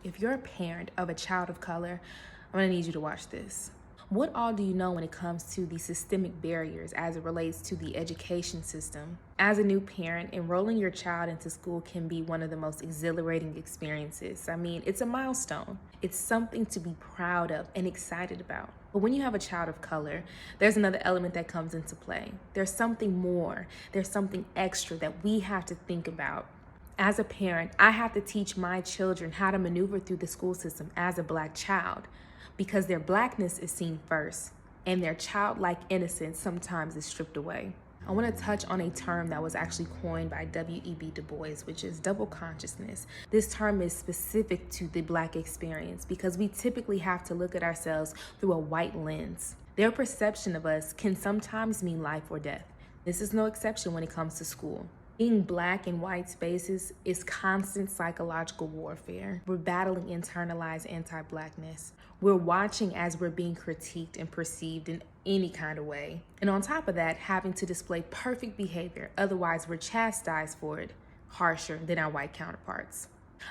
If you're a parent of a child of color, I'm gonna need you to watch this. What all do you know when it comes to the systemic barriers as it relates to the education system? As a new parent, enrolling your child into school can be one of the most exhilarating experiences. I mean, it's a milestone. It's something to be proud of and excited about. But when you have a child of color, there's another element that comes into play. There's something more. There's something extra that we have to think about. As a parent, I have to teach my children how to maneuver through the school system as a Black child, because their Blackness is seen first and their childlike innocence sometimes is stripped away. I want to touch on a term that was actually coined by W.E.B. Du Bois, which is double consciousness. This term is specific to the Black experience because we typically have to look at ourselves through a white lens. Their perception of us can sometimes mean life or death. This is no exception when it comes to school. Being Black in white spaces is constant psychological warfare. We're battling internalized anti-Blackness. We're watching as we're being critiqued and perceived in any kind of way. And on top of that, having to display perfect behavior, otherwise we're chastised for it, harsher than our white counterparts.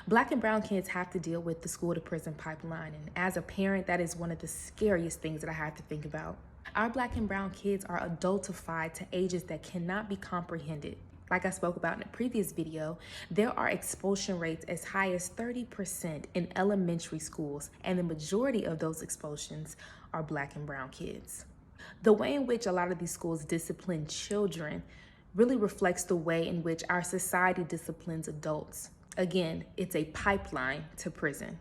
Black and brown kids have to deal with the school to prison pipeline, and as a parent, that is one of the scariest things that I have to think about. Our Black and brown kids are adultified to ages that cannot be comprehended. Like I spoke about in a previous video, there are expulsion rates as high as 30% in elementary schools, and the majority of those expulsions are Black and brown kids. The way in which a lot of these schools discipline children really reflects the way in which our society disciplines adults. Again, it's a pipeline to prison.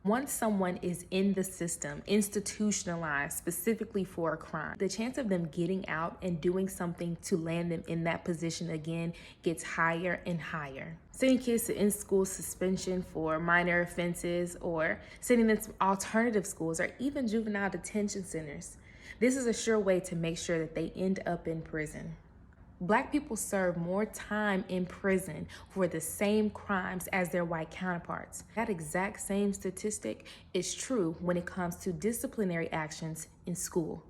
Once someone is in the system, institutionalized specifically for a crime, the chance of them getting out and doing something to land them in that position again gets higher and higher. Sending kids to in-school suspension for minor offenses, or sending them to alternative schools, or even juvenile detention centers. This is a sure way to make sure that they end up in prison. Black people serve more time in prison for the same crimes as their white counterparts. That exact same statistic is true when it comes to disciplinary actions in school.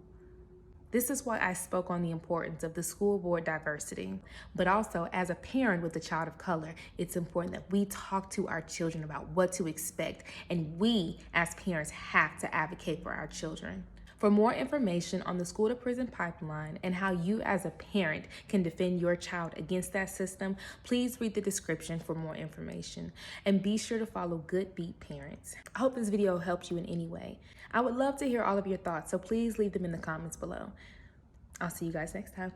This is why I spoke on the importance of the school board diversity, but also as a parent with a child of color, it's important that we talk to our children about what to expect, and we as parents have to advocate for our children. For more information on the school to prison pipeline and how you as a parent can defend your child against that system, please read the description for more information. And be sure to follow Good.Parents. I hope this video helped you in any way. I would love to hear all of your thoughts, so please leave them in the comments below. I'll see you guys next time.